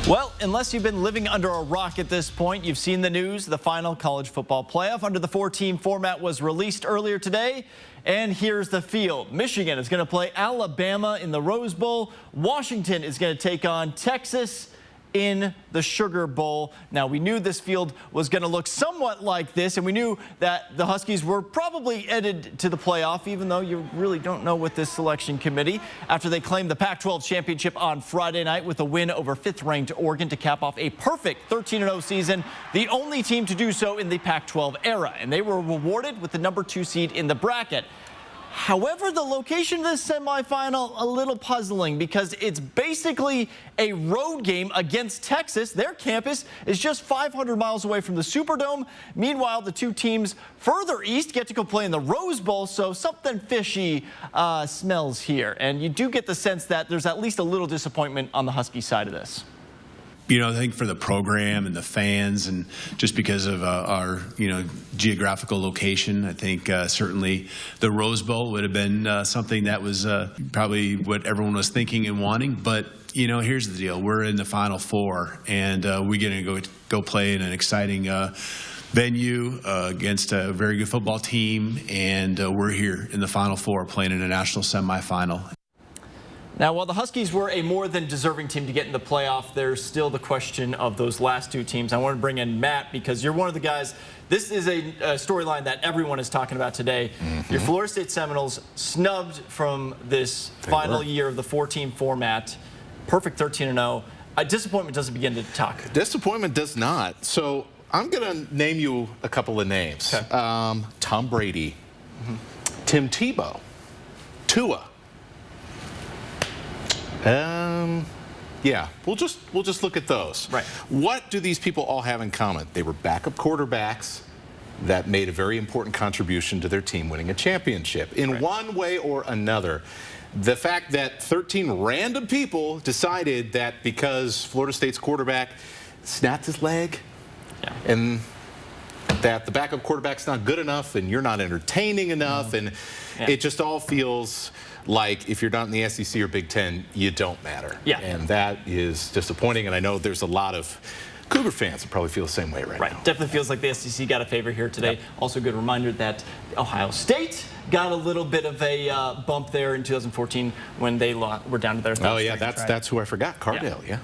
Well, unless you've been living under a rock at this point, you've seen the news. The final college football playoff under the 4-team format was released earlier today. And here's the field. Michigan is going to play Alabama in the Rose Bowl. Washington is going to take on Texas in the Sugar Bowl. Now, we knew this field was going to look somewhat like this, and we knew that the Huskies were probably headed to the playoff, even though you really don't know with this selection committee, after they claimed the Pac-12 championship on Friday night with a win over 5th-ranked Oregon to cap off a perfect 13-0 season, the only team to do so in the Pac-12 era, and they were rewarded with the number 2 seed in the bracket. However, the location of this semifinal a little puzzling because it's basically a road game against Texas. Their campus is just 500 miles away from the Superdome. Meanwhile, the two teams further east get to go play in the Rose Bowl, so something fishy smells here. And you do get the sense that there's at least a little disappointment on the Husky side of this. You know, I think for the program and the fans, and just because of our, geographical location, I think certainly the Rose Bowl would have been something that was probably what everyone was thinking and wanting. But, here's the deal. We're in the Final Four, and we're going to go play in an exciting venue against a very good football team, and we're here in the Final Four playing in a national semifinal. Now, while the Huskies were a more than deserving team to get in the playoff, there's still the question of those last two teams. I want to bring in Matt because you're one of the guys. This is a storyline that everyone is talking about today. Your Florida State Seminoles snubbed from this final year of the 4-team format. Perfect 13-0. Disappointment doesn't begin to talk. Disappointment does not. So I'm going to name you a couple of names. Okay. Tom Brady, Tim Tebow, Tua. Yeah, we'll just look at those. Right. What do these people all have in common? They were backup quarterbacks that made a very important contribution to their team winning a championship. In one way or another, the fact that 13 random people decided that because Florida State's quarterback snapped his leg and that the backup quarterback's not good enough and you're not entertaining enough, and it just all feels like if you're not in the SEC or Big Ten, you don't matter. Yeah. And that is disappointing, and I know there's a lot of Cougar fans that probably feel the same way right now. Definitely feels like the SEC got a favor here today. Yep. Also a good reminder that Ohio State got a little bit of a bump there in 2014 when they were down to their third string. Oh, yeah, that's who I forgot, Cardale, yeah.